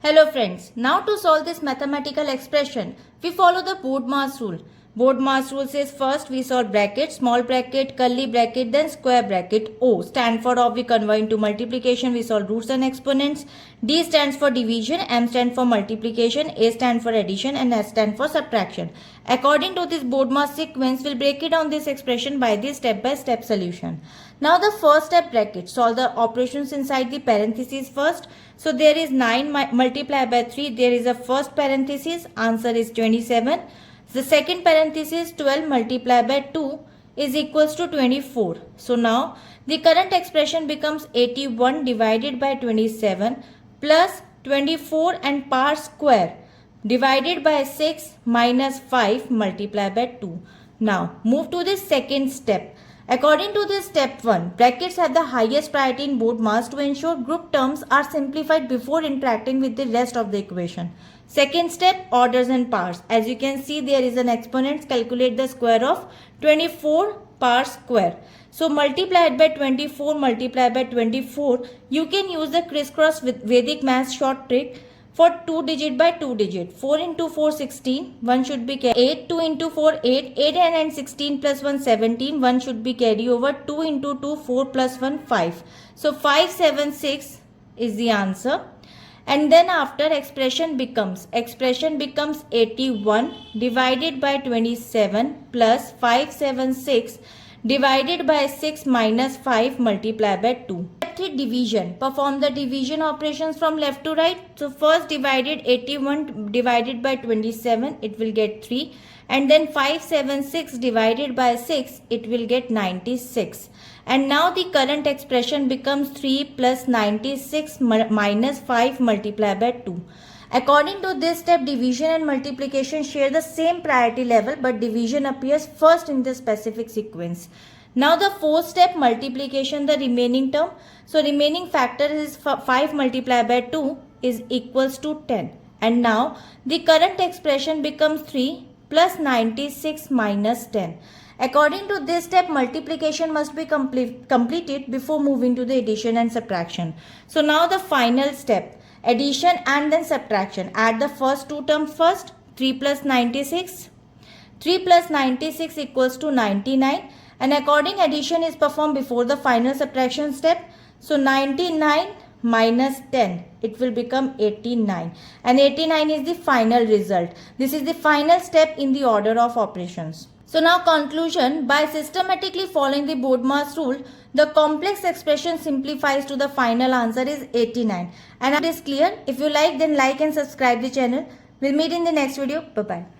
Hello friends, now to solve this mathematical expression, we follow the BODMAS rule. BODMAS rule says first we solve bracket, small bracket, curly bracket, then square bracket. O stand for or we convert into multiplication, we solve roots and exponents. D stands for division, M stands for multiplication, A stands for addition and S stands for subtraction. According to this BODMAS sequence, we'll break it down this expression by the step-by-step solution. Now the first step bracket, solve the operations inside the parentheses first. So there is 9 multiplied by 3, there is a first parenthesis, answer is 27. The second parenthesis 12 multiplied by 2 is equals to 24. So now the current expression becomes 81 divided by 27 plus 24 and power square divided by 6 minus 5 multiplied by 2. Now move to the second step. According to this step 1, brackets have the highest priority in BODMAS to ensure group terms are simplified before interacting with the rest of the equation. Second step, orders and powers. As you can see, there is an exponent. Calculate the square of 24 power square. So multiplied by 24 multiplied by 24, you can use the crisscross with Vedic math short trick. For 2 digit by 2 digit, 4 into 4 16, 1 should be carried, 8 2 into 4 8, 8 and 16 plus 1 17, 1 should be carried over, 2 into 2 4 plus 1 5. So 576 is the answer. And then after expression becomes 81 divided by 27 plus 576 divided by 6 minus 5 multiplied by 2. Division. Perform the division operations from left to right. So first divided 81 divided by 27, it will get 3. And then 576 divided by 6, it will get 96. And now the current expression becomes 3 plus 96 minus 5 multiplied by 2. According to this step, division and multiplication share the same priority level, but division appears first in the specific sequence. Now the fourth step, multiplication, the remaining term. So remaining factor is 5 multiplied by 2 is equals to 10. And now the current expression becomes 3 plus 96 minus 10. According to this step, multiplication must be completed before moving to the addition and subtraction. So now the final step, addition and then subtraction. Add the first two terms first, 3 plus 96. 3 plus 96 equals to 99. And according addition is performed before the final subtraction step. So 99 minus 10, it will become 89. And 89 is the final result. This is the final step in the order of operations. So now conclusion, by systematically following the BODMAS rule, the complex expression simplifies to the final answer is 89. And it is clear. If you like, then like and subscribe the channel. We'll meet in the next video. Bye-bye.